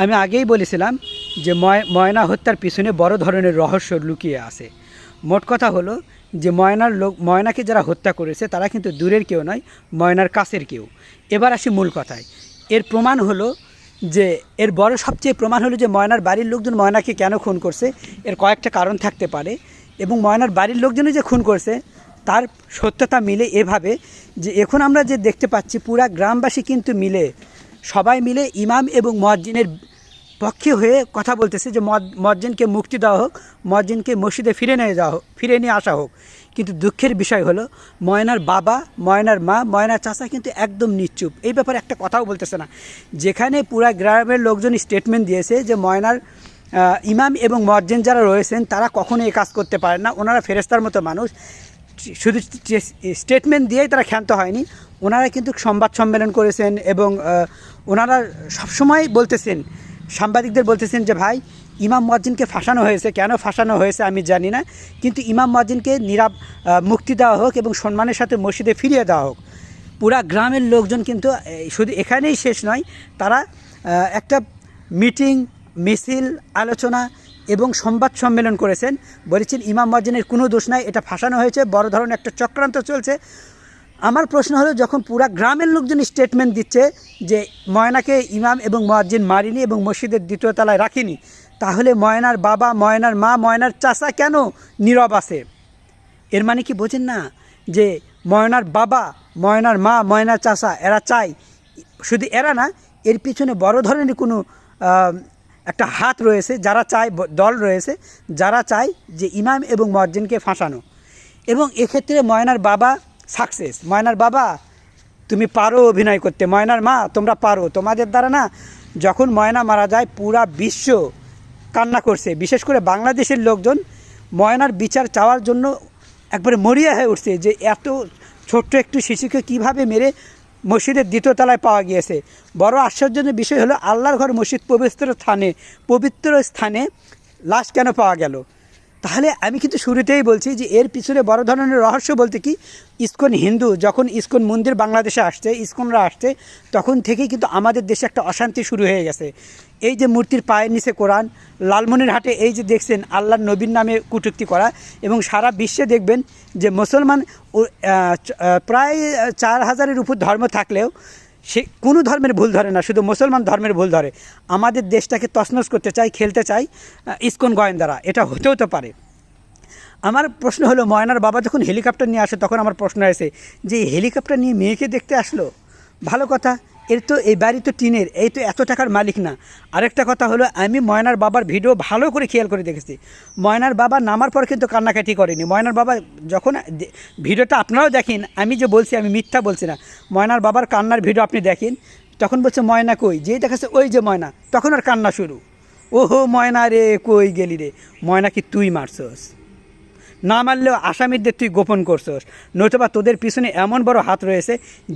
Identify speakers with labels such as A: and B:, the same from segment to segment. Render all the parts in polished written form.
A: আমি আগেই বলেছিলাম যে ময়না হত্যার পিছনে বড় ধরনের রহস্য লুকিয়ে আছে। মোট কথা হলো যে ময়নাকে যারা হত্যা করেছে তারা কিন্তু দূরের কেউ নয়, ময়নার কাছের কেউ। এবার আসি মূল কথায়। এর প্রমাণ হলো যে সবচেয়ে প্রমাণ হলো যে ময়নার বাড়ির লোকজন ময়নাকে কেন খুন করছে, এর কয়েকটা কারণ থাকতে পারে। এবং ময়নার বাড়ির লোকজনই যে খুন করছে তার সত্যতা মিলে এভাবে যে এখন আমরা যে দেখতে পাচ্ছি পুরা গ্রামবাসী কিন্তু সবাই মিলে ইমাম এবং মুয়াজ্জিনের পক্ষে হয়ে কথা বলতেছে যে মুয়াজ্জিনকে মুক্তি দেওয়া হোক, মুয়াজ্জিনকে মসজিদে ফিরে নিয়ে আসা হোক। কিন্তু দুঃখের বিষয় হলো ময়নার বাবা, ময়নার মা, ময়নার চাচা কিন্তু একদম নিশ্চুপ, এই ব্যাপারে একটা কথাও বলতেছে না। যেখানে পুরা গ্রামের লোকজন স্টেটমেন্ট দিয়েছে যে ময়নার ইমাম এবং মুয়াজ্জিন যারা রয়েছেন তারা কখনোই এই কাজ করতে পারেন না, ওনারা ফেরেশতার মতো মানুষ। শুধু স্টেটমেন্ট দিয়েই তারা ক্ষান্ত হয়নি, ওনারা কিন্তু সংবাদ সম্মেলন করেছেন এবং ওনারা সবসময় বলতেছেন, সাংবাদিকদের বলতেছেন যে ভাই ইমাম মুয়াজ্জিনকে ফাঁসানো হয়েছে, কেন ফাঁসানো হয়েছে আমি জানি না, কিন্তু ইমাম মুয়াজ্জিনকে মুক্তি দেওয়া হোক এবং সম্মানের সাথে মসজিদে ফিরিয়ে দেওয়া হোক। পুরা গ্রামের লোকজন কিন্তু শুধু এখানেই শেষ নয়, তারা একটা মিটিং, মিছিল, আলোচনা এবং সংবাদ সম্মেলন করেছেন, বলেছেন ইমাম মুয়াজ্জিনের কোনো দোষ নাই, এটা ফাঁসানো হয়েছে, বড় ধরনের একটা চক্রান্ত চলছে। আমার প্রশ্ন হলো যখন পুরা গ্রামের লোকজন স্টেটমেন্ট দিচ্ছে যে ময়নাকে ইমাম এবং মুয়াজ্জিন মারিনি এবং মসজিদের দ্বিতীয় তলায় রাখিনি, তাহলে ময়নার বাবা, ময়নার মা, ময়নার চাচা কেন নীরব আছে? এর মানে কি বোঝেন না যে ময়নার বাবা, ময়নার মা, ময়নার চাচা এরা চায়, শুধু এরা না, এর পিছনে বড় ধরনের কোনো একটা হাত রয়েছে, যারা চায়, দল রয়েছে যারা চায় যে ইমাম এবং মুয়াজ্জিনকে ফাঁসানো। এবং এক্ষেত্রে ময়নার বাবা সাকসেস। ময়নার বাবা তুমি পারো অভিনয় করতে, ময়নার মা তোমরা পারো, তোমাদের দ্বারা না। যখন ময়না মারা যায় পুরা বিশ্ব কান্না করছে, বিশেষ করে বাংলাদেশের লোকজন ময়নার বিচার চাওয়ার জন্য একবারে মরিয়া হয়ে উঠছে যে এত ছোট্ট একটু শিশুকে কিভাবে মেরে মসজিদের দ্বিতীয় তলায় পাওয়া গিয়েছে। বড় আশ্চর্যজনক বিষয় হলো আল্লাহর ঘর মসজিদ পবিত্র স্থানে লাশ কেন পাওয়া গেল? তাহলে আমি কিন্তু শুরুতেই বলছি যে এর পিছনে বড় ধরনের রহস্য বলতে কি, ইসকন হিন্দু, যখন ইসকন মন্দির বাংলাদেশে আসছে, ইসকনরা আসছে, তখন থেকেই কিন্তু আমাদের দেশে একটা অশান্তি শুরু হয়ে গেছে। এই যে মূর্তির পায়ের নিচে কোরআন, লালমনিরহাটে এই যে দেখছেন আল্লাহর নবীর নামে কটূক্তি করা, এবং সারা বিশ্বে দেখবেন যে মুসলমান প্রায় 4000-এর উপর ধর্ম থাকলেও সে কোনো ধর্মের ভুল ধরে না, শুধু মুসলমান ধর্মের ভুল ধরে। আমাদের দেশটাকে তছনছ করতে চায়, খেলতে চায় ইসকন গোয়েন্দারা, এটা হতেও তো পারে। আমার প্রশ্ন হলো ময়নার বাবা যখন হেলিকপ্টার নিয়ে আসে তখন আমার প্রশ্ন আছে যে হেলিকপ্টার নিয়ে মেয়েকে দেখতে আসলো, ভালো কথা, এই বাড়ি তো টিনের, এই তো এত টাকার মালিক না। আরেকটা কথা হলো আমি ময়নার বাবার ভিডিও ভালো করে খেয়াল করে দেখেছি, ময়নার বাবা নামার পর কিন্তু কান্নাকাটি করেনি। ময়নার বাবা যখন ভিডিওটা আপনারাও দেখেন, আমি যে বলছি আমি মিথ্যা বলছি না, ময়নার বাবার কান্নার ভিডিও আপনি দেখেন, তখন বলছে ময়না কই, যেই দেখাচ্ছে ওই যে ময়না, তখন আর কান্না শুরু। ওহো ময়না রে কই গেলি রে, ময়না কি তুই মারছস? না মারলেও আসামিদের তুই গোপন করছস, নতুবা তোদের পিছনে এমন বড় হাত রয়েছে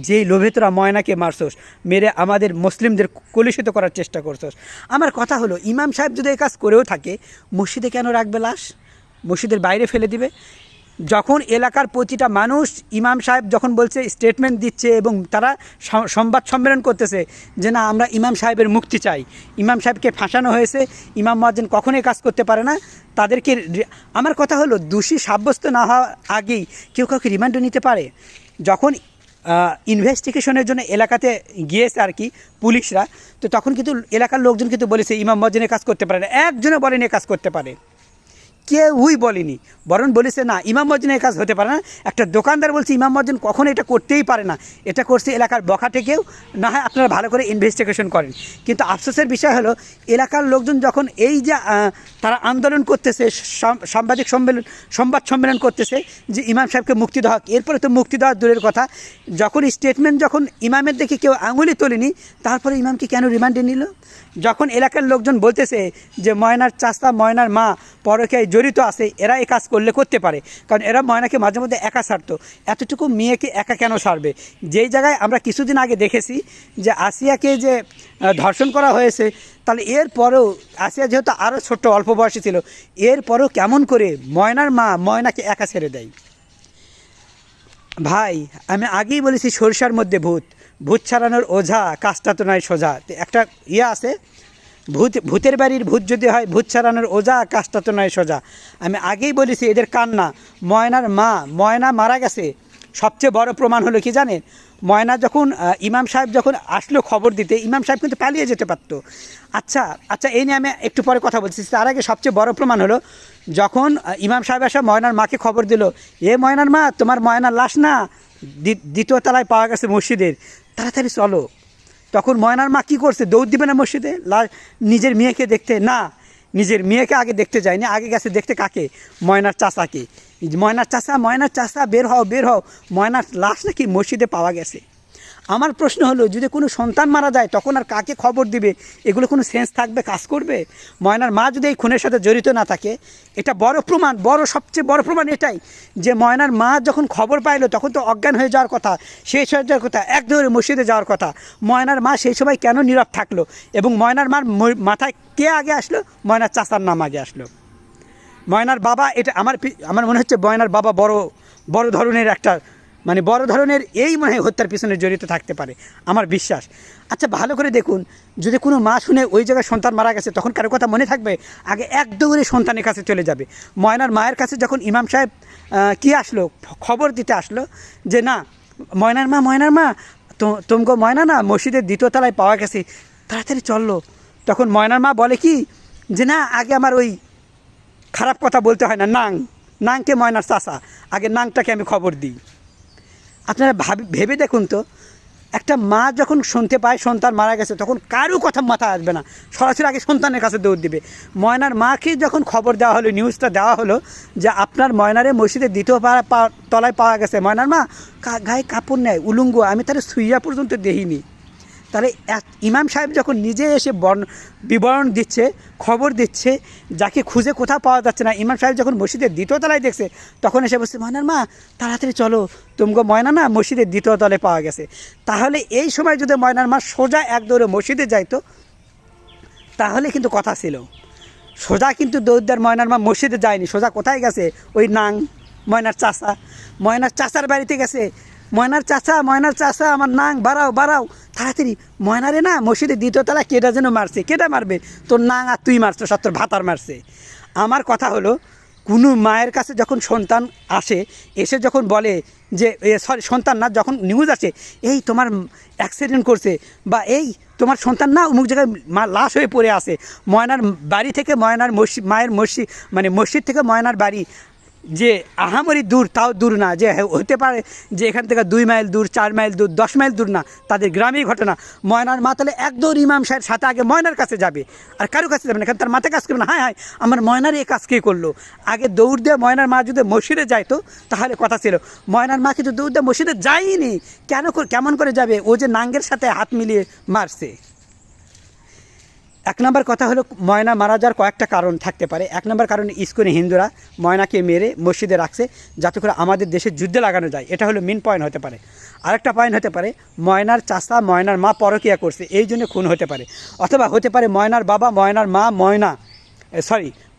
A: যেই লোভে তোরা ময়নাকে মারছস, মেরে আমাদের মুসলিমদের কলুষিত করার চেষ্টা করছস। আমার কথা হলো ইমাম সাহেব যদি এই কাজ করেও থাকে, মসজিদে কেন রাখবে লাশ? মসজিদের বাইরে ফেলে দিবে। যখন এলাকার প্রতিটা মানুষ ইমাম সাহেব যখন বলছে, স্টেটমেন্ট দিচ্ছে এবং তারা সংবাদ সম্মেলন করতেছে যে না আমরা ইমাম সাহেবের মুক্তি চাই, ইমাম সাহেবকে ফাঁসানো হয়েছে, ইমাম মুয়াজ্জিন কখনোই কাজ করতে পারে না, তাদেরকে, আমার কথা হলো দোষী সাব্যস্ত না হওয়ার আগেই কেউ কাউকে রিমান্ডে নিতে পারে। যখন ইনভেস্টিগেশনের জন্য এলাকাতে গিয়েছে আর কি পুলিশরা, তো তখন কিন্তু এলাকার লোকজন কিন্তু বলেছে ইমাম মুয়াজ্জিনের কাজ করতে পারে না, একজনে বলেনি কাজ করতে পারে, কেউই বলেনি, বরং বলেছে না ইমাম মুয়াজ্জিনের কাজ হতে পারে না। একটা দোকানদার বলছে ইমাম মুয়াজ্জিন কখনো এটা করতেই পারে না, এটা করছে এলাকার বখাটে কেউ, না হয় আপনারা ভালো করে ইনভেস্টিগেশন করেন। কিন্তু আফসোসের বিষয় হলো এলাকার লোকজন যখন এই যে তারা আন্দোলন করতেছে, সংবাদ সম্মেলন করতেছে যে ইমাম সাহেবকে মুক্তি দেওয়া হোক, এরপরে তো মুক্তি দেওয়ার দূরের কথা, যখন স্টেটমেন্ট যখন ইমামের দেখে কেউ আঙুলি তোলেনি, তারপরে ইমামকে কেন রিমান্ডে নিল? যখন এলাকার লোকজন বলতেছে যে ময়নার চাচা, ময়নার মা পরকীয়ায় জড়িত আছে, এরা এই কাজ করতে পারে, কারণ এরা ময়নাকে মাঝে মধ্যে একা ছাড়তো, এতটুকু মেয়েকে একা কেন ছাড়বে? যেই জায়গায় আমরা কিছুদিন আগে দেখেছি যে আসিয়াকে যে ধর্ষণ করা হয়েছে, তাহলে এরপরেও আসিয়া যেহেতু আরও ছোট্ট অল্প বয়সী ছিল, এরপরেও কেমন করে ময়নার মা ময়নাকে একা ছেড়ে দেয়? ভাই আমি আগেই বলেছি সরিষার মধ্যে ভূত, ভূত ছাড়ানোর ওঝা কাজটা তো নয় সোজা। একটা আছে ভূতের বাড়ির ভূত যদি হয় ভূত ছাড়ানোর ওজা, কাজটা তো নয় সোজা। আমি আগেই বলেছি এদের কান্না। ময়না মারা গেছে, সবচেয়ে বড় প্রমাণ হলো কি জানেন? ময়না যখন ইমাম সাহেব যখন আসলো খবর দিতে, ইমাম সাহেব কিন্তু পালিয়ে যেতে পারতো। আচ্ছা আচ্ছা, এই নিয়ে আমি একটু পরে কথা বলছি। তার আগে সবচেয়ে বড় প্রমাণ হলো যখন ইমাম সাহেব আসা ময়নার মাকে খবর দিল, ময়নার মা, তোমার ময়নার লাশ না দ্বিতীয় তলায় পাওয়া গেছে মসজিদের, তাড়াতাড়ি চলো। তখন ময়নার মা কী করছে? দৌড় দিবে না মসজিদে নিজের মেয়েকে দেখতে? না, নিজের মেয়েকে আগে দেখতে যায়নি, আগে গেছে দেখতে কাকে? ময়নার চাচাকে। ময়নার চাচা বের হও, ময়নার লাশ নাকি মসজিদে পাওয়া গেছে। আমার প্রশ্ন হলো, যদি কোনো সন্তান মারা যায় তখন আর কাকে খবর দিবে? এগুলো কোনো সেন্স থাকবে, কাজ করবে? ময়নার মা যদি এই খুনের সাথে জড়িত না থাকে, এটা বড় প্রমাণ, সবচেয়ে বড় প্রমাণ এটাই যে ময়নার মা যখন খবর পাইলো তখন তো অজ্ঞান হয়ে যাওয়ার কথা, শেষ হয়ে যাওয়ার কথা, এক ধরে মসজিদে যাওয়ার কথা। ময়নার মা সেই সময় কেন নীরব থাকলো? এবং ময়নার মার মাথায় কে আগে আসলো? ময়নার চাচার নাম আগে আসলো। ময়নার বাবা, এটা আমার মনে হচ্ছে ময়নার বাবা বড় ধরনের একটা বড় ধরনের মনে হয় হত্যার পিছনে জড়িত থাকতে পারে, আমার বিশ্বাস। আচ্ছা, ভালো করে দেখুন, যদি কোনো মা শুনে ওই জায়গায় সন্তান মারা গেছে, তখন কারো কথা মনে থাকবে? আগে এক দৌড়ে সন্তানের কাছে চলে যাবে। ময়নার মায়ের কাছে যখন ইমাম সাহেব কি আসলো, খবর দিতে আসলো যে না, ময়নার মা তোমগো ময়না না মসজিদের দ্বিতীয় তলায় পাওয়া গেছে, তাড়াতাড়ি চললো। তখন ময়নার মা বলে কি যে না, আগে আমার ওই খারাপ কথা বলতে হয় না, নাংকে ময়নার চাচা, আগে নাংটাকে আমি খবর দিই। আপনারা ভেবে দেখুন তো, একটা মা যখন শুনতে পায় সন্তান মারা গেছে, তখন কারো কথা মাথায় আসবে না, সরাসরি আগে সন্তানের কাছে দৌড় দিবে। ময়নার মাকে যখন খবর দেওয়া হলো, নিউজটা দেওয়া হলো যে আপনার ময়নারে মসজিদের দ্বিতীয় তলায় পাওয়া গেছে, ময়নার মা গায়ে কাপড় নেয়, উলঙ্গ, আমি তার সুইয়া পর্যন্ত দেখিনি। তাহলে ইমাম সাহেব যখন নিজে এসে বিবরণ দিচ্ছে, খবর দিচ্ছে, যাকে খুঁজে কোথাও পাওয়া যাচ্ছে না, ইমাম সাহেব যখন মসজিদের দ্বিতীয় তলায় দেখছে, তখন এসে বলছে ময়নার মা তাড়াতাড়ি চলো, তোমগো ময়না না মসজিদের দ্বিতীয় তলায় পাওয়া গেছে। তাহলে এই সময় যদি ময়নার মা সোজা এক দৌড়ে মসজিদে যাইতো, তাহলে কিন্তু কথা ছিল। সোজা কিন্তু দৌড়দার ময়নার মা মসজিদে যায়নি, সোজা কোথায় গেছে? ওই ময়নার চাচার বাড়িতে গেছে। ময়নার চাচা আমার বাড়াও তাড়াতাড়ি, ময়নারে না মসজিদের দ্বিতীয় তলা কেটা যেন মারছে। কেটা মারবে? তোর আর তুই মারছো, সব তোর ভাতার মারছে। আমার কথা হলো, কোনো মায়ের কাছে যখন সন্তান আসে, এসে যখন বলে যে সন্তান না, যখন নিউজ আসে এই তোমার অ্যাক্সিডেন্ট করছে, বা এই তোমার সন্তান না অমুক জায়গায় লাশ হয়ে পড়ে আছে, ময়নার বাড়ি থেকে মসজিদ থেকে ময়নার বাড়ি যে আহামরি দূর, তাও দূর না, যে হতে পারে যে এখান থেকে 2 মাইল দূর, 4 মাইল দূর, 10 মাইল দূর না, তাদের গ্রামেই ঘটনা। ময়নার মা তাহলে এক দৌড় ইমাম সাহেবের সাথে আগে ময়নার কাছে যাবে, আর কারো কাছে যাবে না, এখানে তার মাথায় কাজ করবে না। হায় আমার ময়নার এই কাজ কে করলো? আগে দৌড় দিয়ে ময়নার মা যদি মসজিদে যাইতো তাহলে কথা ছিল। ময়নার মা কিন্তু দৌড় দিয়ে মসজিদে যায়নি। কেমন করে যাবে? ও যে নাঙ্গের সাথে হাত মিলিয়ে মারছে। এক নম্বর কথা হলো, ময়না মারা যাওয়ার কয়েকটা কারণ থাকতে পারে। এক নম্বর কারণ, ইস্কনে হিন্দুরা ময়নাকে মেরে মসজিদে রাখছে যাতে করে আমাদের দেশে যুদ্ধে লাগানো যায়, এটা হলো মেন পয়েন্ট হতে পারে। আরেকটা পয়েন্ট হতে পারে, ময়নার চাচা ময়নার মা পরকীয়া করছে, এই জন্য খুন হতে পারে। অথবা হতে পারে ময়নার বাবা, ময়নার মা,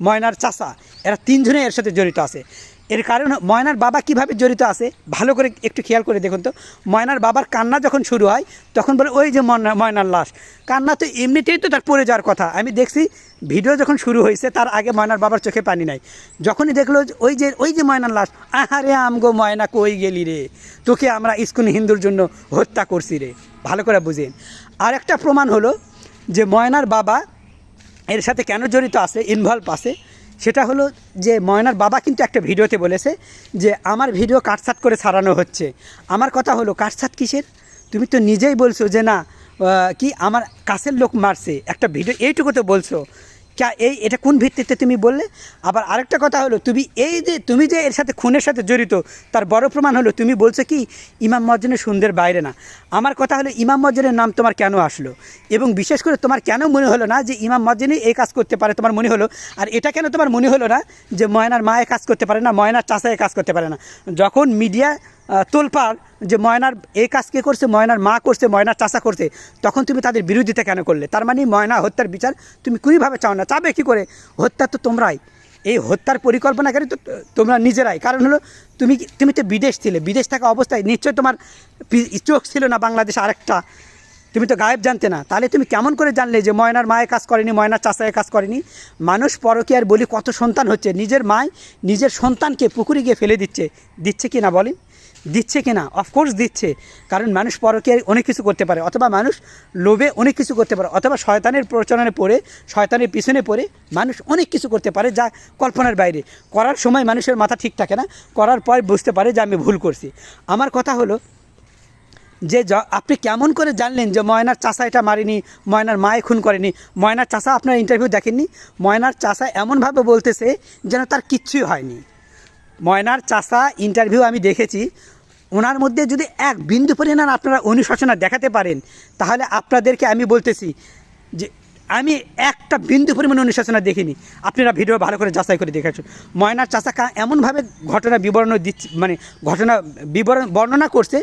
A: ময়নার চাচা, এরা 3 জনে এর সাথে জড়িত আছে। এর কারণ, ময়নার বাবা কিভাবে জড়িত আছে ভালো করে একটু খেয়াল করে দেখুন তো। ময়নার বাবার কান্না যখন শুরু হয়, তখন বলে ওই যে ময়নার লাশ। কান্না তো এমনিতেই তো তার পড়ে যাওয়ার কথা। আমি দেখছি ভিডিও যখন শুরু হয়েছে, তার আগে ময়নার বাবার চোখে পানি নাই। যখনই দেখলো ওই যে ময়নার লাশ, আহারে আমগো ময়না কই গেলি রে, তোকে আমরা ইস্কন হিন্দুর জন্য হত্যা করছি রে। ভালো করে বুঝেন। আর একটা প্রমাণ হলো যে ময়নার বাবা এর সাথে কেন জড়িত আছে, ইনভলভ আছে, সেটা হলো যে ময়নার বাবা কিন্তু একটা ভিডিওতে বলেছে যে আমার ভিডিও কাটছাট করে ছাড়ানো হচ্ছে। আমার কথা হলো, কাটছাট কিসের? তুমি তো নিজেই বলছো যে না, কি আমার কাছের লোক মারছে, একটা ভিডিও এইটুকু তো বলছো। এটা কোন ভিত্তিতে তুমি বললে? আবার আরেকটা কথা হলো, তুমি যে এর সাথে খুনের সাথে জড়িত, তার বড় প্রমাণ হলো তুমি বলছো কি ইমাম মজ্জিনের সুন্দর বাইরে না। আমার কথা হলো, ইমাম মজ্জিনের নাম তোমার কেন আসলো? এবং বিশেষ করে তোমার কেন মনে হলো না যে ইমাম মজ্জিনই এই কাজ করতে পারে? তোমার মনে হলো, আর এটা কেন তোমার মনে হলো না যে ময়নার মা কাজ করতে পারে না, ময়নার চাচা কাজ করতে পারে না? যখন মিডিয়া তোলপাড় যে ময়নার এই কাজ কে করছে, ময়নার মা করছে, ময়নার চাচা করছে, তখন তুমি তাদের বিরোধিতা কেন করলে? তার মানে ময়না হত্যার বিচার তুমি কোনোভাবে চাও না। চাবে কী করে? হত্যা তো তোমরাই, এই হত্যার পরিকল্পনাকারী তো তোমরা নিজেরাই। কারণ হলো তুমি তো বিদেশ ছিলে, বিদেশ থাকা অবস্থায় নিশ্চয়ই তোমার চোখ ছিল না বাংলাদেশ আরেকটা, তুমি তো গায়েব জানতে না, তাহলে তুমি কেমন করে জানলে যে ময়নার মায়ে কাজ করেনি, ময়নার চাচায়ে কাজ করেনি? মানুষ পরকীয়ার বলি কত সন্তান হচ্ছে, নিজের মায় নিজের সন্তানকে পুকুরে গিয়ে ফেলে দিচ্ছে কি না বলেন? দিচ্ছে কি না? অফকোর্স দিচ্ছে, কারণ মানুষ পরকীয়ায় অনেক কিছু করতে পারে, অথবা মানুষ লোভে অনেক কিছু করতে পারে, অথবা শয়তানের প্রচলনে পড়ে, শয়তানের পিছনে পড়ে মানুষ অনেক কিছু করতে পারে যা কল্পনার বাইরে। করার সময় মানুষের মাথা ঠিক থাকে না, করার পর বুঝতে পারে যে আমি ভুল করছি। আমার কথা হলো যে আপনি কেমন করে জানলেন যে ময়নার চাচা এটা মারেনি, ময়নার মায়ে খুন করেনি? ময়নার চাচা আপনার ইন্টারভিউ দেখেননি? ময়নার চাচা এমনভাবে বলতেছে যেন তার কিচ্ছুই হয়নি। ময়নার চাচা ইন্টারভিউ আমি দেখেছি, ওনার মধ্যে যদি এক বিন্দু পরিমাণ আপনারা অনুশোচনা দেখাতে পারেন, তাহলে আপনাদেরকে আমি বলতেছি যে আমি একটা বিন্দু পরিমাণ অনুশোচনা দেখিনি। আপনারা ভিডিও ভালো করে যাচাই করে দেখেছেন। ময়নার চাচা এমনভাবে ঘটনা বিবরণ দিচ্ছে, মানে ঘটনা বর্ণনা করছে,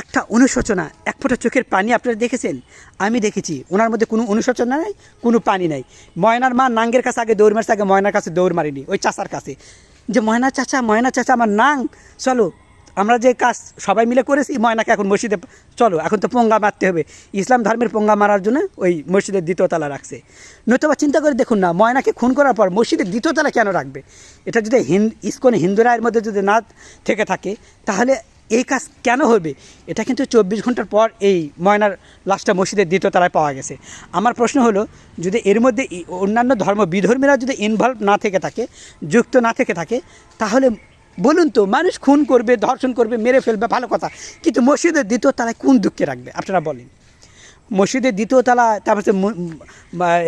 A: একটা অনুশোচনা, এক ফোঁটা চোখের পানি আপনারা দেখেছেন? আমি দেখেছি। ওনার মধ্যে কোনো অনুশোচনা নাই, কোনো পানি নাই। ময়নার মা নাঙ্গের কাছে আগে দৌড় মারছে, আগে ময়নার কাছে দৌড় মারিনি, ওই চাচার কাছে, যে ময়না চাচা আমার নাং, চলো আমরা যে কাজ সবাই মিলে করেছি, ময়নাকে এখন মসজিদে চলো, এখন তো পোঙ্গা মারতে হবে। ইসলাম ধর্মের পোঙ্গা মারার জন্য ওই মসজিদের দ্বিতীয় তলা রাখছে। নতুবা চিন্তা করে দেখুন না, ময়নাকে খুন করার পর মসজিদের দ্বিতীয় তলা কেন রাখবে? এটা যদি ইসকন হিন্দু রায়ের মধ্যে যদি না থেকে থাকে, তাহলে এই কাজ কেন হবে? এটা কিন্তু 24 ঘন্টার পর এই ময়নার লাশটা মসজিদের দ্বিতীয় তলায় পাওয়া গেছে। আমার প্রশ্ন হলো, যদি এর মধ্যে অন্যান্য বিধর্মীরা যদি ইনভলভ না থেকে থাকে, যুক্ত না থেকে থাকে, তাহলে বলুন তো, মানুষ খুন করবে, ধর্ষণ করবে, মেরে ফেলবে, ভালো কথা, কিন্তু মসজিদের দ্বিতীয় তলায় কোন দুঃখে রাখবে? আপনারা বলেন। মসজিদের দ্বিতীয় তলা, তারপর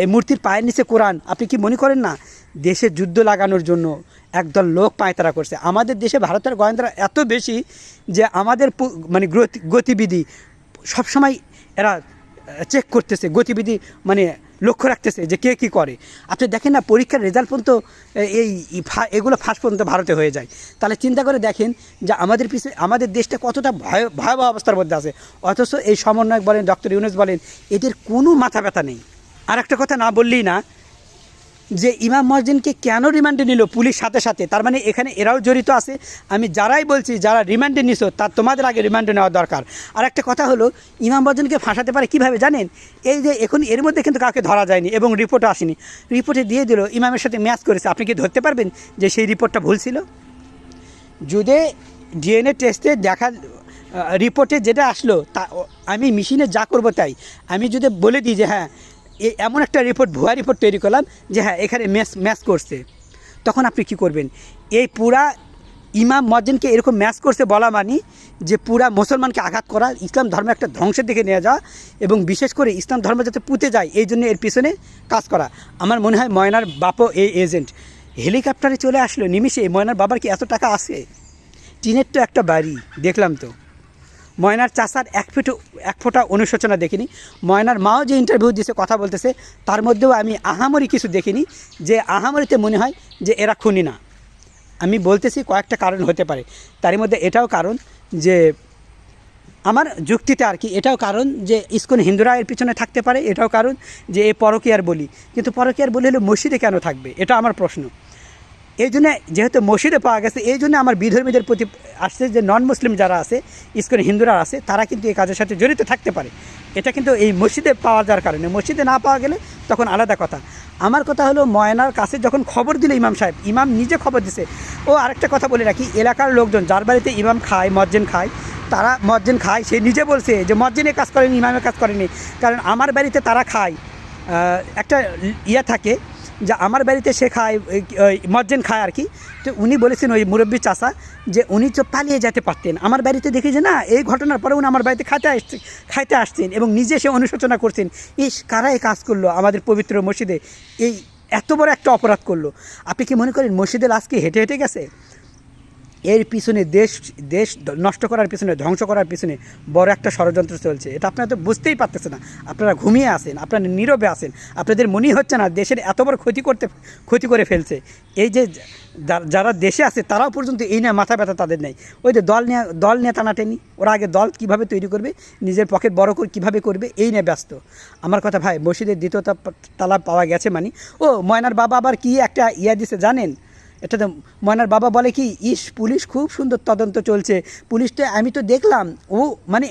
A: এই মূর্তির পায়ের নিচে কোরআন। আপনি কি মনে করেন না দেশে যুদ্ধ লাগানোর জন্য একদল লোক পায়তারা করছে? আমাদের দেশে ভারতের গোয়েন্দারা এত বেশি যে আমাদের মানে গতিবিধি সবসময় এরা চেক করতেছে, গতিবিধি মানে লক্ষ্য রাখতেছে যে কে কী করে। আপনি দেখেন না, পরীক্ষার রেজাল্ট পর্যন্ত এগুলো ফার্স্ট পর্যন্ত ভারতে হয়ে যায়। তাহলে চিন্তা করে দেখেন যে আমাদের দেশটা কতটা ভয়াবহ অবস্থার মধ্যে আছে, অথচ এই সমন্বয়ক বলেন, ডক্টর ইউনূস বলেন, এদের কোনো মাথা ব্যথা নেই। আর একটা কথা না বললেই না, যে ইমাম মসজিদকে কেন রিমান্ডে নিল পুলিশ সাথে সাথে? তার মানে এখানে এরাও জড়িত আছে। আমি যারাই বলছি, যারা রিমান্ডে নিছো, তার তোমাদের আগে রিমান্ডে নেওয়া দরকার। আর একটা কথা হলো, ইমাম মসজিদকে ফাঁসাতে পারে কীভাবে জানেন? এই যে এখন এর মধ্যে কিন্তু কাউকে ধরা যায়নি এবং রিপোর্টও আসেনি, রিপোর্টে দিয়ে দিল ইমামের সাথে ম্যাচ করেছে। আপনি কি ধরতে পারবেন যে সেই রিপোর্টটা ভুল ছিল? যদি ডিএনএ টেস্টে দেখা রিপোর্টে যেটা আসলো, তা আমি মেশিনে যা করবো তাই, আমি যদি বলে দিই যে হ্যাঁ এমন একটা ভুয়া রিপোর্ট তৈরি করলাম যে হ্যাঁ এখানে ম্যাচ করছে, তখন আপনি কি করবেন? এই পুরা ইমাম মসজিদকে এরকম ম্যাচ করছে বলা মানে যে পুরা মুসলমানকে আঘাত করা, ইসলাম ধর্ম একটা ধ্বংসের দিকে নিয়ে যাওয়া, এবং বিশেষ করে ইসলাম ধর্ম যাতে পুঁতে যায় এই জন্য এর পিছনে কাজ করা। আমার মনে হয় ময়নার বাপও এই এজেন্ট। হেলিকপ্টারে চলে আসলো নিমিষে। ময়নার বাবার কি এত টাকা আছে? টিনের তো একটা বাড়ি, দেখলাম তো। ময়নার চাচার এক ফোঁটা অনুশোচনা দেখিনি। ময়নার মাও যে ইন্টারভিউ দিয়েছে, কথা বলতেছে, তার মধ্যেও আমি আহামরি কিছু দেখিনি যে আহামরিতে মনে হয় যে এরা খুনি না। আমি বলতেছি কয়েকটা কারণ হতে পারে, তার মধ্যে এটাও কারণ যে আমার যুক্তিতে আর কি, এটাও কারণ যে ইসকন হিন্দুরা এর পিছনে থাকতে পারে, এটাও কারণ যে এই পরকীয়ার বলি। কিন্তু পরকীয়ার বলি হলে মসজিদে কেন থাকবে? এটা আমার প্রশ্ন। এই জন্য যেহেতু মসজিদে পাওয়া গেছে, এই জন্য আমার বিধর্মীদের প্রতি আসছে যে নন মুসলিম যারা আছে, ইসকন হিন্দুরা আছে, তারা কিন্তু এই কাজের সাথে জড়িত থাকতে পারে। এটা কিন্তু এই মসজিদে পাওয়া যাওয়ার কারণে, মসজিদে না পাওয়া গেলে তখন আলাদা কথা। আমার কথা হলো, ময়নার কাছে যখন খবর দিল ইমাম সাহেব, ইমাম নিজে খবর দিছে। ও আরেকটা কথা বলে রাখি, এলাকার লোকজন যার বাড়িতে ইমাম খায়, মজ্জিন খায়, তারা মজ্জিন খায়, সে নিজে বলছে যে মজ্জিনে কাজ করেনি, ইমামে কাজ করেনি। কারণ আমার বাড়িতে তারা খায়, একটা থাকে যে আমার বাড়িতে সে খায়, মজ্জিন খায় আর কি। তো উনি বলেছেন, ওই মুরব্বী চাচা, যে উনি তো পালিয়ে যেতে পারতেন। আমার বাড়িতে দেখি যে না, এই ঘটনার পরে উনি আমার বাড়িতে খাইতে আসছেন এবং নিজে সে অনুশোচনা করছেন, কারা এই কাজ করলো আমাদের পবিত্র মসজিদে, এই এত বড় একটা অপরাধ করলো। আপনি কি মনে করেন মসজিদে লাশ কি হেঁটে হেঁটে গেছে? এর পিছনে দেশ নষ্ট করার পিছনে, ধ্বংস করার পিছনে বড় একটা ষড়যন্ত্র চলছে। এটা আপনারা তো বুঝতেই পারতেছে না। আপনারা ঘুমিয়ে আসেন, আপনারা নীরবে আসেন, আপনাদের মনেই হচ্ছে না দেশের এত বড় ক্ষতি করে ফেলছে। এই যে যারা দেশে আছে, তারাও পর্যন্ত এই নিয়ে মাথা ব্যথা তাদের নেই। ওই যে দল নিয়ে টানাটেনি, ওরা আগে দল কীভাবে তৈরি করবে, নিজের পকেট বড় কীভাবে করবে, এই নিয়ে ব্যস্ত। আমার কথা ভাই, মসজিদের দ্বিতীয় তালা পাওয়া গেছে মানে, ও ময়নার বাবা আবার কি একটা দিছে জানেন? এটা তো ময়নার বাবা বলে কি, পুলিশ খুব সুন্দর তদন্ত চলছে, পুলিশটা আমি তো দেখলাম, ও মানে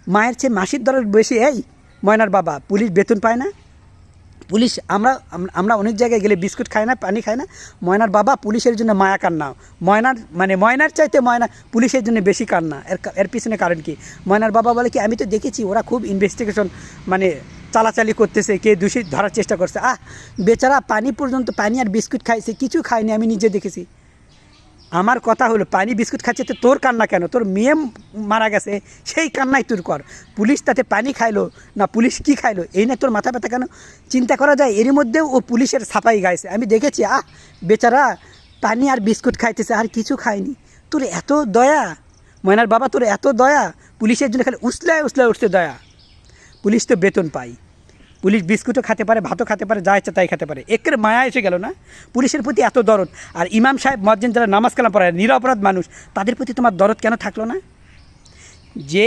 A: মায়ের চেয়ে মাসির দরের বেশি। এই ময়নার বাবা, পুলিশ বেতন পায় না? পুলিশ আমরা অনেক জায়গায় গেলে বিস্কুট খাই না, পানি খাই না? ময়নার বাবা পুলিশের জন্য মায়া কান্না, ময়নার চাইতে পুলিশের জন্য বেশি কান্না। এর পিছনে কারণ কি? ময়নার বাবা বলে কি, আমি তো দেখেছি ওরা খুব ইনভেস্টিগেশন চালাচালি করতেছে, কে দোষী ধরার চেষ্টা করছে। বেচারা পানি আর বিস্কুট খাইছে, কিছু খায়নি, আমি নিজে দেখেছি। আমার কথা হলো, পানি বিস্কুট খাচ্ছে তো তোর কান্না কেন? তোর মেয়ে মারা গেছে, সেই কান্নাই তোর কর। পুলিশ তাতে পানি খাইলো না পুলিশ কি খাইলো, এই না তোর মাথা ব্যথা কেন? চিন্তা করা যায়, এরই মধ্যেও ও পুলিশের ছাপাই গাইছে, আমি দেখেছি। বেচারা পানি আর বিস্কুট খাইতেছে, আর কিছু খায়নি। তোর এত দয়া ময়নার বাবা, তোর এত দয়া, পুলিশের জন্য খালি উছলায় উঠছে দয়া। পুলিশ তো বেতন পাই, পুলিশ বিস্কুটও খেতে পারে, ভাতও খেতে পারে, যা ইচ্ছা তাই খেতে পারে। একের মায়া এসে গেল না পুলিশের প্রতি এত দরদ? আর ইমাম সাহেব মজ্জিন যারা নামাজ কালাম পড়ায়, নিরপরাধ মানুষ, তাদের প্রতি তোমার দরদ কেন থাকলো না? যে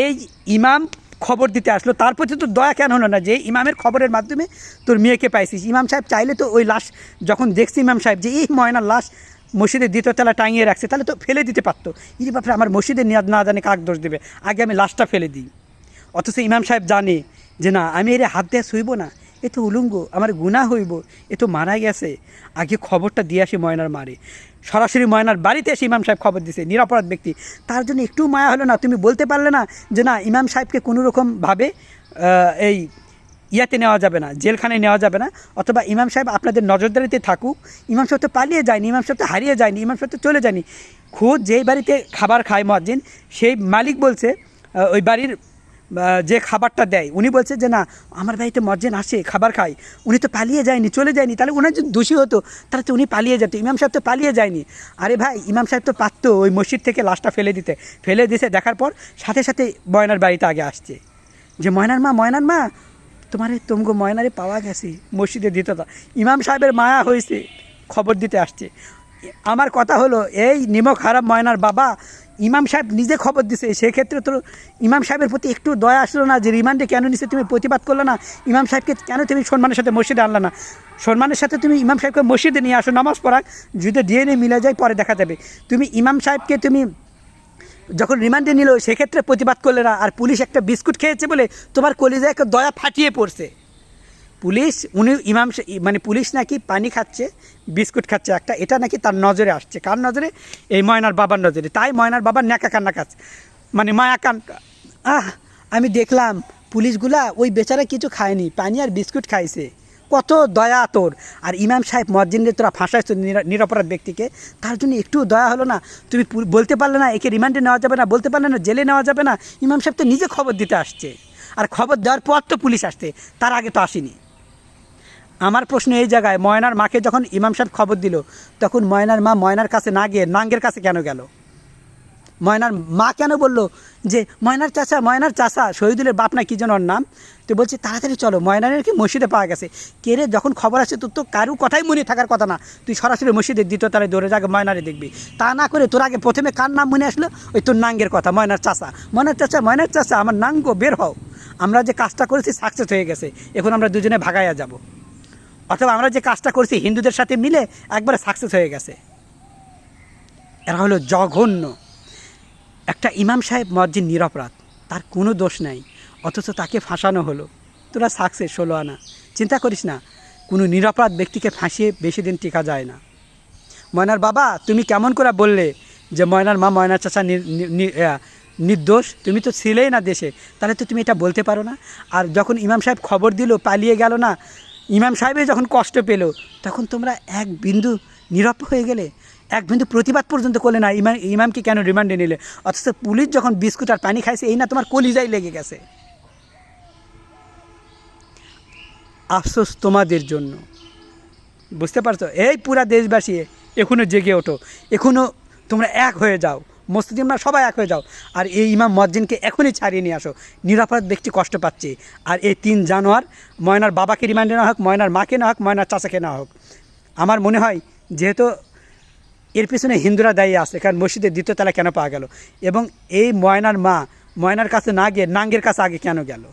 A: ইমাম খবর দিতে আসলো তার প্রতি তো দয়া কেন হলো না? যে ইমামের খবরের মাধ্যমে তোর মেয়েকে পাইছিস। ইমাম সাহেব চাইলে তো ওই লাশ, যখন দেখছি ইমাম সাহেব যে এই ময়নার লাশ মসজিদের দ্বিতীয় তলা টাঙিয়ে রাখছে, তাহলে তো ফেলে দিতে পারতো। এই ব্যাপারে আমার মসজিদে না জানে কাক দোষ দেবে, আগে আমি লাশটা ফেলে দিই। অথচ ইমাম সাহেব জানে যে না, আমি এর হাত দিয়ে শুইব না, এ তো উলঙ্গ, আমার গুনাহ হইব, এ তো মারা গেছে, আগে খবরটা দিয়ে আসি ময়নার মারে। সরাসরি ময়নার বাড়িতে এসে ইমাম সাহেব খবর দিছে, নিরপরাধ ব্যক্তি, তার জন্য একটু মায়া হলো না? তুমি বলতে পারলে না যে না, ইমাম সাহেবকে কোনোরকমভাবে এই ইয়াতে নেওয়া যাবে না, জেলখানায় নেওয়া যাবে না, অথবা ইমাম সাহেব আপনাদের নজরদারিতে থাকুক। ইমাম সাহেব তো পালিয়ে যায়নি, ইমাম সাহেব তো হারিয়ে যায়নি, ইমাম সাহেব তো চলে যায়নি। খোদ যেই বাড়িতে খাবার খায় মুয়াজ্জিন, সেই মালিক বলছে, ওই বাড়ির যে খাবারটা দেয় উনি বলছে যে না, আমার বাড়িতে মুয়াজ্জিন আসে, খাবার খায়, উনি তো পালিয়ে যায়নি, চলে যায়নি। তাহলে ওনার যদি দোষী হতো তাহলে তো উনি পালিয়ে যেত, ইমাম সাহেব তো পালিয়ে যায়নি। আরে ভাই, ইমাম সাহেব তো পারতো ওই মসজিদ থেকে লাশটা ফেলে দিতে দেখার পর সাথে সাথে ময়নার বাড়িতে আগে আসছে যে ময়নার মা তোমগো ময়নারে পাওয়া গেছে মসজিদে দিতে। ইমাম সাহেবের মায়া হয়েছে, খবর দিতে আসছে। আমার কথা হলো, এই নিমক হারাম ময়নার বাবা, ইমাম সাহেব নিজে খবর দিছে, সেক্ষেত্রে তো ইমাম সাহেবের প্রতি একটু দয়া আসলো না? যে রিমান্ডে কেন নিছে, তুমি প্রতিবাদ করলে না? ইমাম সাহেবকে কেন তুমি সম্মানের সাথে মসজিদে আনলে না? সম্মানের সাথে তুমি ইমাম সাহেবকে মসজিদে নিয়ে আসো, নামাজ পড়াক, যদি ডিএনএ মিলে যায় পরে দেখা যাবে। তুমি ইমাম সাহেবকে যখন রিমান্ডে নিল সেক্ষেত্রে প্রতিবাদ করলে না? আর পুলিশ একটা বিস্কুট খেয়েছে বলে তোমার কলিজায় একটা দয়া ফাটিয়ে পড়ছে। পুলিশ নাকি পানি খাচ্ছে, বিস্কুট খাচ্ছে একটা, এটা নাকি তার নজরে আসছে। কার নজরে? এই ময়নার বাবার নজরে। তাই ময়নার বাবার ন্যাকা কান্না খাচ্ছে, মায়া কান। আমি দেখলাম পুলিশগুলা ওই বেচারা কিছু খায়নি, পানি আর বিস্কুট খাইছে। কত দয়া তোর! আর ইমাম সাহেব মুয়াজ্জিনদের তোরা ফাঁসাইছ, নিরপরাধ ব্যক্তিকে, তার জন্য একটু দয়া হলো না? তুমি বলতে পারলে না একে রিমান্ডে নেওয়া যাবে না? বলতে পারলে না জেলে নেওয়া যাবে না? ইমাম সাহেব তো নিজে খবর দিতে আসছে, আর খবর দেওয়ার পর তো পুলিশ আসছে, তার আগে তো আসেনি। আমার প্রশ্ন এই জায়গায়, ময়নার মাকে যখন ইমাম সাহেব খবর দিল, তখন ময়নার মা ময়নার কাছে না গিয়ে নাঙ্গের কাছে কেন গেল? ময়নার মা কেন বলল যে ময়নার চাচা শহীদুলের বাপ না কি যেন ওর নাম, তো বলছে তাড়াতাড়ি চলো, ময়নারের কি মসজিদে পাওয়া গেছে। কে রে, যখন খবর আসে তোর তো কারো কথাই মনে থাকার কথা না, তুই সরাসরি মসজিদের দ্বিতীয় তারায় দৌড়ে যাকে ময়নারে দেখবি। তা না করে তোর আগে প্রথমে কার নাম মনে আসলো? ওই তোর নাঙ্গের কথা, ময়নার চাচা, আমার নাঙ্গ বের হও, আমরা যে কাজটা করেছি সাকসেস হয়ে গেছে, এখন আমরা দুজনে ভাগাইয়া যাব। অথবা আমরা যে কাজটা করছি হিন্দুদের সাথে মিলে একবারে সাকসেস হয়ে গেছে। এরা হলো জঘন্য। একটা ইমাম সাহেব মুয়াজ্জিন নিরপরাধ, তার কোনো দোষ নাই, অথচ তাকে ফাঁসানো হলো। তোরা সাকসেস হলো আনা। চিন্তা করিস না, কোনো নিরপরাধ ব্যক্তিকে ফাঁসিয়ে বেশি দিন টিকা যায় না। ময়নার বাবা, তুমি কেমন করে বললে যে ময়নার মা ময়নার চাচা নির্দোষ? তুমি তো ছিলেই না দেশে, তাহলে তো তুমি এটা বলতে পারো না। আর যখন ইমাম সাহেব খবর দিল, পালিয়ে গেল না, ইমাম সাহেবে যখন কষ্ট পেল, তখন তোমরা এক বিন্দু নীরব হয়ে গেলে, এক বিন্দু প্রতিবাদ পর্যন্ত করলে না। ইমামকে কেন রিমান্ডে নিলে? অথচ পুলিশ যখন বিস্কুট আর পানি খাইছে, এই না তোমার কলিজাই লেগে গেছে। আফসোস তোমাদের জন্য, বুঝতে পারছো? এই পুরা দেশবাসী এখনও জেগে ওঠো, এখনও তোমরা এক হয়ে যাও, মুসলিমরা সবাই এক হয়ে যাও, আর এই ইমাম মুয়াজ্জিনকে এখনই ছাড়িয়ে নিয়ে আসো। নিরাপরাধ ব্যক্তি কষ্ট পাচ্ছে। আর এই 3 জানোয়ার, ময়নার বাবাকে রিমান্ডে নেওয়া হোক, ময়নার মাকে নেওয়া হোক, ময়নার চাচাকে নেওয়া হোক। আমার মনে হয় যেহেতু এর পিছনে হিন্দুরা দায়ী আছে, কারণ মসজিদের দ্বিতীয় তলা কেন পাওয়া গেল, এবং এই ময়নার মা ময়নার কাছে না গিয়ে নাঙ্গের কাছে আগে কেন গেল?